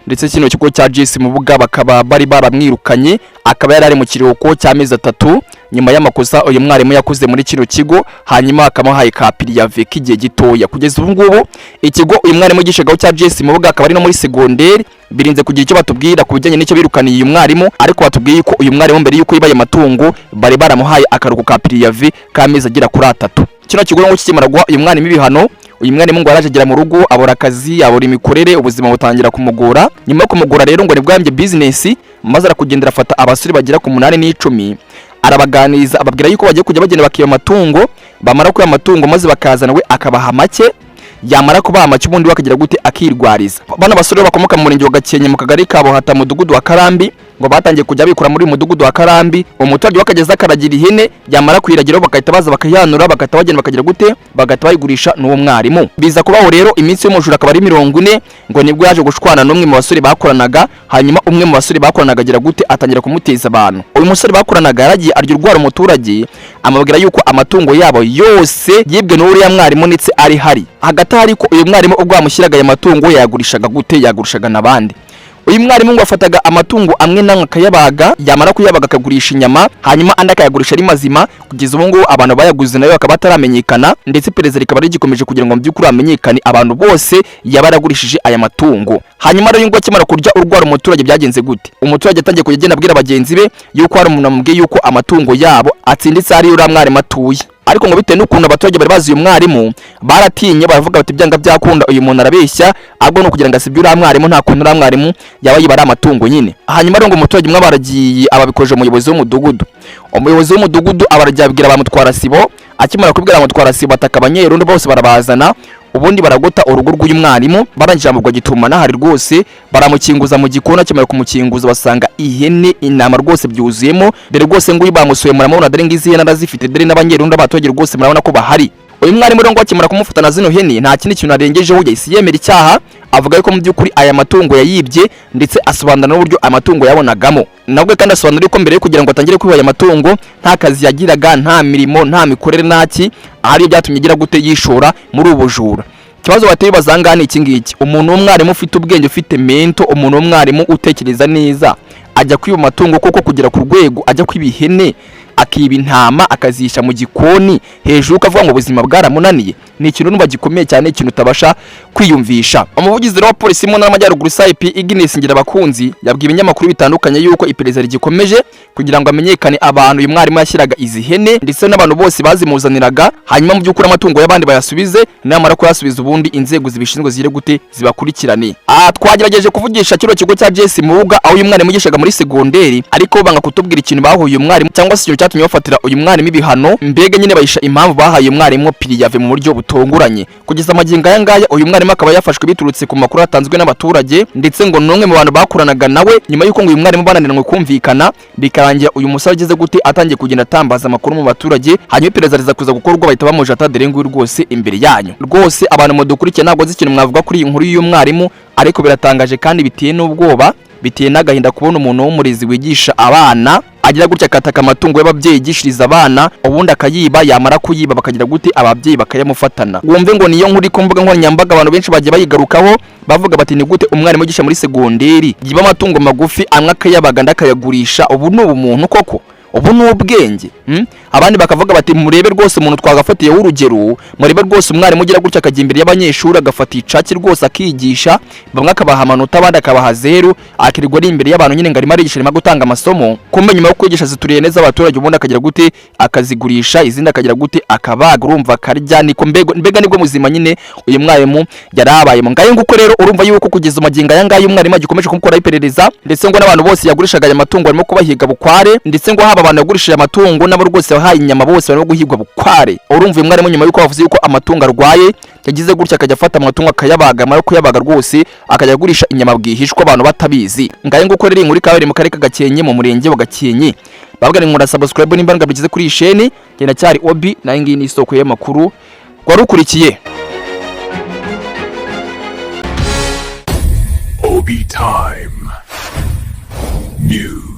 ndetse kino kigo cya GS Mubuga bakaba bari baramwirukanye akaba yari ari mu kiruhuko cy'amezi 3 nyuma y'amakosa uyu mwarimu yakoze muri kino kigo, hanyuma akamuhaye kapiri ya veki igihe gitoya. Kugeza ubu ngubu ikigo uyu mwarimu gishagaho cya GS Mubuga akaba ari no muri secondaire, birinze kugira icyo batubwira ku bijyanye n'icyo birukaniye uyu mwarimu, ariko batubwiye ko uyu mwarimu mbere yuko yibaye amatungo bari baramuhaye akaruko kapiri ya veki k'amezi agera kuri 3. Kino kigo ngo kikimara guha uyu mwarimu ibihano, uyu mwarimu ngo araje agera mu rugo abora akazi, abora imikorere, ubuzima butangira kumugora. Nyuma yo kumugora rero ngo nibwo yambye business, maze arakugendera afata abasuri bagira ku 8 n'10, arabaganiza ababwira yuko bagiye kujya bagenda bakiba amatungo, bamara kuya amatungo maze bakazana we akabaha make, yamara kubaha make ubundi bakagira gute akirwariza. Bana basore bakomoka mu murenge wa Gakenke mu kagari kabo hata mudugudu wa Karambi ngo batangiye kujya bikura muri mudugudu wa Karambi. Umuturage wakageza karagira ihene, yamara kwiragira bakahita baza bakayanura, bakahita bagenda bakagira gute bagahita bayigurisha n'uwo mwarimu. Biza kubaho rero iminsi y'umujura akaba ari 40 ngo nibwo yaje gushwana n'umwe mu basore bakoranaga, hanyuma umwe mu basore bakoranaga agira gute atangira kumuteza abantu. Uyu musore bakoranaga yaragiye arya urwara umuturage, amabwira yuko amatungo yabo yose yibwe n'uriya mwarimu ndetse ari hari hagati, ariko uyu mwarimu ubwo amushyiraga aya matungo yagurishaga gute, yagurishaga nabandi. Uyu mwarimu ngo afataga amatungo amwe namwe akayabaga, yamara kuyabaga akagurisha inyama, hanyuma andi akayagurisha ari mazima. Kugeza ubu ngo abantu bayaguze nayo akaba ataramenyekana, ndetse perezida rikaba rigikomeje kugira ngo by'ukuri amenyekane abantu bose yabaragurishije aya matungo. Hanyuma rero ngo akimara kurya urwara umuturage byagenze gute, umuturage atangiye kugenda abwira bagenzi be yuko hari umuntu amubwiye yuko amatungo yabo atsinditse ari uriya mwarimu atuye. Ariko ngo bitewe n'ukuntu abaturage bari bazi uyu mwarimu baratinye, baravuga bati byanga byakunda uyu muntu arabeshya, ahubwo no kugira ngo asibye uriya mwarimu, nta kuntu uriya mwarimu yaba yibara amatungo nyine. Hanyuma rero ngo umuturage umwe baragiye ababikoje umuyobozi w'umudugudu. Umuyobozi w'umudugudu abaragiye abwira abamutwara sibo, akimara kubwira abamutwara sibo ataka abanyerundi bose barabazana, ubundi baragota urugo rw'uyu mwarimu, barangije amubwa gituma nahari rwose, baramukinguza mu gikona. Kimara kumukinguza basanga ihene intama rwose byuzuyemo, dore rwose ngo bamusoye muramubona dore ngizi ihene arazifite, dore n'abanyerundi abaturage rwose murabona ko bahari. Uyu mwarimu rero ngo akimara kumufata na zino hene nta kindi kintu arengejeho, yahise yemera icyaha, avuga yuko mu by'ukuri aya matungo yayibye, ndetse asobanura n'uburyo amatungo yabonagamo. Nabwo kandi asobanura yuko mbere yo kugira ngo atangire kwiba aya matungo nta kazi yagiraga, nta mirimo, nta mikorere, naki ahari byatumye agira gute yishora muri ubujura. Kibazo bateye bazangana iki ngiki, umuntu w'umwarimu ufite ubwenge, ufite mento, umuntu w'umwarimu utekereza neza ajya kwiba amatungo koko kugera ku rwego ajya kwiba ihene, akiba intama akazisha mu gikoni hejuru, ukavuga ngo ubuzima bwaramunaniye. Ni ikintu numva gikomeye cyane, ikintu utabasha kwiyumvisha. Umuvugizi wa polisi mu ntara y'Amajyaruguru SIP Ignes Ngirabakunzi yabwiye ibinyamakuru bitandukanye yuko iperereza rigikomeje kugira ngo amenyekane abantu uyu mwarimu yashyiraga izi hene, ndetse n'abantu bose bazimuzaniraga, hanyuma mu by'ukuri amatungo y'abandi bayasubize, namara kuyasubiza ubundi inzego zibishinzwe zire gute zibakurikirane. Twagerageje kuvugisha kiro kigo cya GS Mubuga aho uyu mwarimu yigishaga muri secondaire, ariko banga kutubwira ikintu bahuye uyu mwarimu cyangwa se ikintu cyatumye bafatira uyu mwarimu ibihano, mbega nyine bayisha impamvu bahaye uyu mwarimu piriyave mu buryo butunguranye. Kugeza amagingo aya ngaya uyu mwarimu akaba yafashwe biturutse ku makuru atanzwe n'abaturage, ndetse ngo n'umwe mu bantu bakoranaga nawe, nyuma y'uko ngo uyu mwarimu bananiranywe kumvikana, bikarangira uyu musore ageze gute atangiye kugenda atambaza amakuru mu baturage, hanyuma iperereza riza kuza gukorwa bahita bamujata dore ngo rwose imbere yanyu. Rwose abantu mudukurikiye ntabwo nzi ikintu mwavuga kuri iyi nkuru y'uyu mwarimu, ariko biratangaje kandi biteye n'ubwoba, biteye n'agahinda kubona umuntu w'umurezi wigisha abana agira gutya akataka amatungo y'ababyeyi yigishiriza abana, ubundi akayiba, yamara kuyiba bakagira gute ababyeyi bakayamufatana. Wumve ngo niyo nkuri ku mbuga nkoranyambaga abantu benshi bagiye bayigarukaho bavuga bati ni gute umwarimu yigisha muri segonderi yiba amatungo magufi amwe akayabaga ndakayagurisha, ubu ni ubumuntu koko, ubu ni ubwenge. Abandi bakavuga bati murebe rwose umuntu twagafatiye urugero, murebe rwose umwarimu ugira gutya akajya imbere y'abanyeshuri agafata icaki rwose akigisha, bamwe akabaha amanota abandi akabaha 0, akirirwa ari imbere y'abantu nyine ngo arimo arigisha, arimo gutanga amasomo. Kumbe nyuma yo kwigisha zituriye neza abaturage ubundi akagira gute akazigurisha, izindi akagira gute akabaga, urumva akarya. Niko mbega nibwo muzima nyine uyu mwarimu yarabayemo. Ngaye nguko rero urumva yuko kugeza amagingo aya ngaya umwarimu agikomeje kumukora iperereza, ndetse ngo n'abantu bose yagurishaga aya matungo barimo kubahiga bukware, ndetse ngo haba abantu yagurishije amatungo n'abo rwose bahaye inyama bose barimo guhigwa bukware. Urumva uyu mwarimu nyuma yuko bavuze yuko amatungo arwaye yagize gutya akajya afata amatungo akayabaga, amara kuyabaga rwose akajya agurisha inyama bwihishwa abantu batabizi. Ngaye nguko rero inkuru kabiri mu karere ka Gakenke mu murenge wa Gakenke. Babwira ngo subscribe n'imbaraga bigize kuri iyi sheni, genda cyari Obi na ngiyi ni isoko y'amakuru warukurikiye. Obi Time News.